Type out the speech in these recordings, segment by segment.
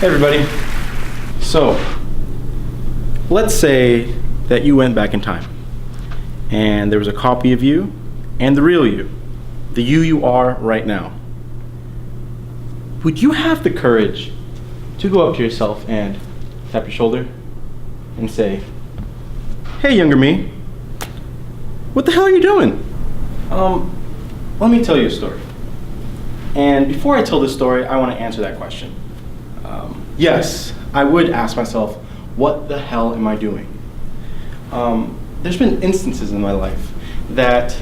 Hey everybody. So, let's say that you went back in time and there was a copy of you and the real you, the you are right now. Would you have the courage to go up to yourself and tap your shoulder and say, "Hey younger me, what the hell are you doing?" Let me tell you a story. And before I tell this story, I want to answer that question. Yes, I would ask myself, what the hell am I doing? There's been instances in my life that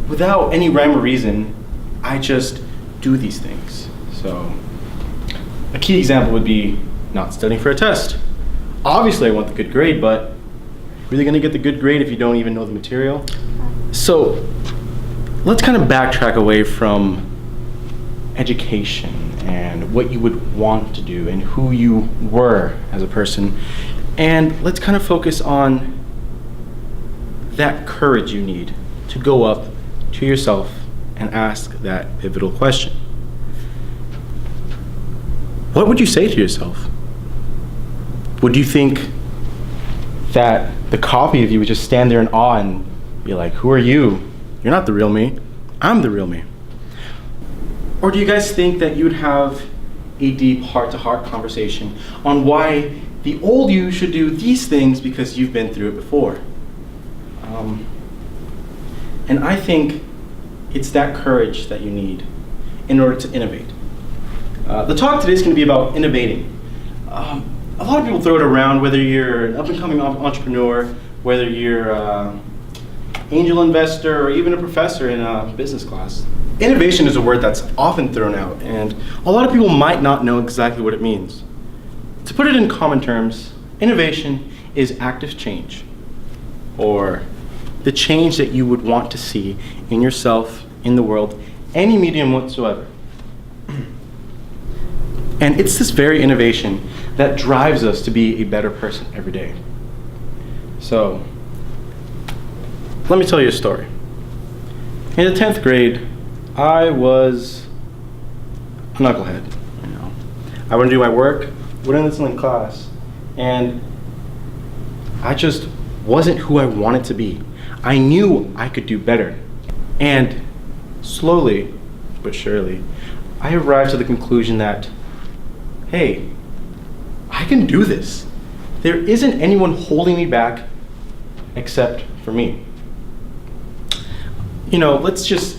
without any rhyme or reason, I just do these things. So a key example would be not studying for a test. Obviously I want the good grade, but really gonna get the good grade if you don't even know the material? So let's kind of backtrack away from education and what you would want to do and who you were as a person. And let's kind of focus on that courage you need to go up to yourself and ask that pivotal question. What would you say to yourself? Would you think that the copy of you would just stand there in awe and be like, "Who are you? You're not the real me. I'm the real me"? Or do you guys think that you would have a deep heart-to-heart conversation on why the old you should do these things because you've been through it before? And I think it's that courage that you need in order to innovate. The talk today is going to be about innovating. A lot of people throw it around, whether you're an up-and-coming entrepreneur, whether you're an angel investor, or even a professor in a business class. Innovation is a word that's often thrown out, and a lot of people might not know exactly what it means. To put it in common terms, innovation is active change, or the change that you would want to see in yourself, in the world, any medium whatsoever. And it's this very innovation that drives us to be a better person every day. So, let me tell you a story. In the 10th grade, I was a knucklehead. I wouldn't do my work, wouldn't listen in class, and I just wasn't who I wanted to be. I knew I could do better. And slowly, but surely, I arrived to the conclusion that, hey, I can do this. There isn't anyone holding me back except for me. Let's just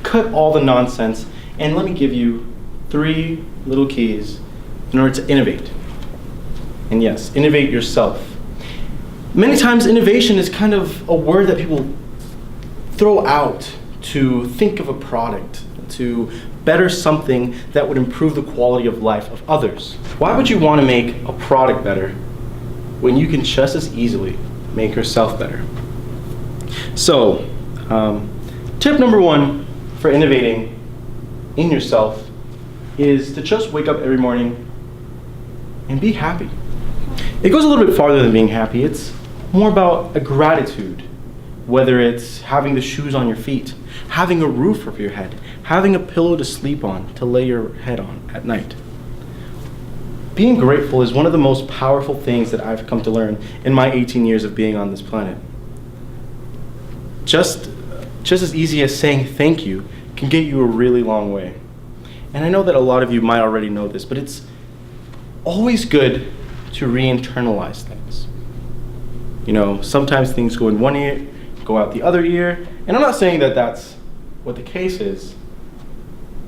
cut all the nonsense and let me give you 3 little keys in order to innovate. And yes, innovate yourself. Many times innovation is kind of a word that people throw out to think of a product, to better something that would improve the quality of life of others. Why would you want to make a product better when you can just as easily make yourself better? So, tip number 1 for innovating in yourself is to just wake up every morning and be happy. It goes a little bit farther than being happy. It's more about a gratitude, whether it's having the shoes on your feet, having a roof over your head, having a pillow to sleep on, to lay your head on at night. Being grateful is one of the most powerful things that I've come to learn in my 18 years of being on this planet. Just as easy as saying thank you can get you a really long way. And I know that a lot of you might already know this, but it's always good to re-internalize things. Sometimes things go in one ear, go out the other ear, and I'm not saying that that's what the case is,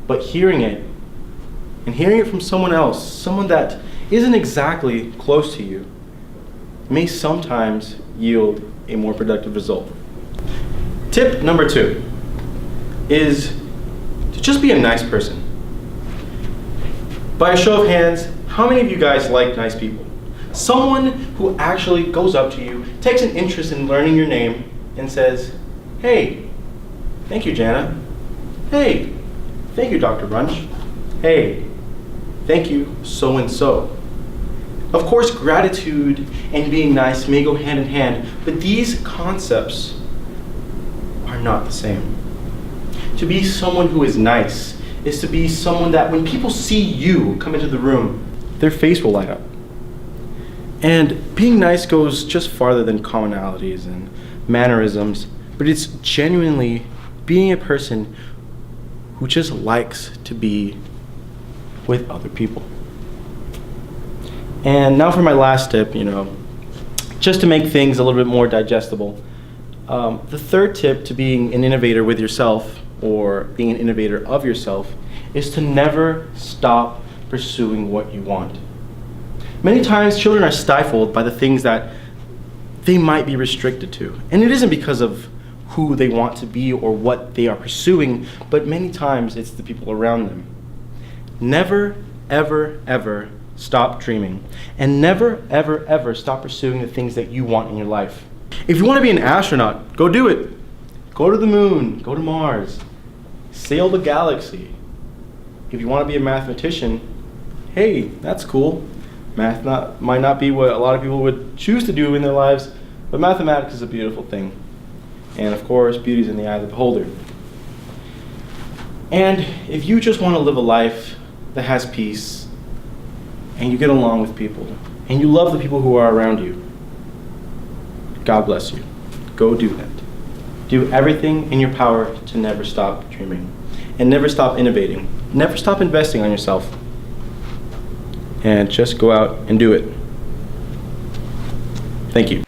but hearing it, and hearing it from someone else, someone that isn't exactly close to you, may sometimes yield a more productive result. Tip number 2 is to just be a nice person. By a show of hands, how many of you guys like nice people? Someone who actually goes up to you, takes an interest in learning your name, and says, "Hey, thank you, Jana. Hey, thank you, Dr. Brunch. Hey, thank you, so-and-so." Of course, gratitude and being nice may go hand in hand, but these concepts are not the same. To be someone who is nice is to be someone that when people see you come into the room, their face will light up. And being nice goes just farther than commonalities and mannerisms, but it's genuinely being a person who just likes to be with other people. And now for my last tip, just to make things a little bit more digestible. The third tip to being an innovator with yourself, or being an innovator of yourself, is to never stop pursuing what you want. Many times children are stifled by the things that they might be restricted to. And it isn't because of who they want to be or what they are pursuing, but many times it's the people around them. Never, ever, ever stop dreaming. And never, ever, ever stop pursuing the things that you want in your life. If you want to be an astronaut, go do it. Go to the moon, go to Mars, sail the galaxy. If you want to be a mathematician, hey, that's cool. Math might not be what a lot of people would choose to do in their lives, but mathematics is a beautiful thing. And of course, beauty is in the eye of the beholder. And if you just want to live a life that has peace, and you get along with people, and you love the people who are around you, God bless you. Go do that. Do everything in your power to never stop dreaming, and never stop innovating. Never stop investing on yourself. And just go out and do it. Thank you.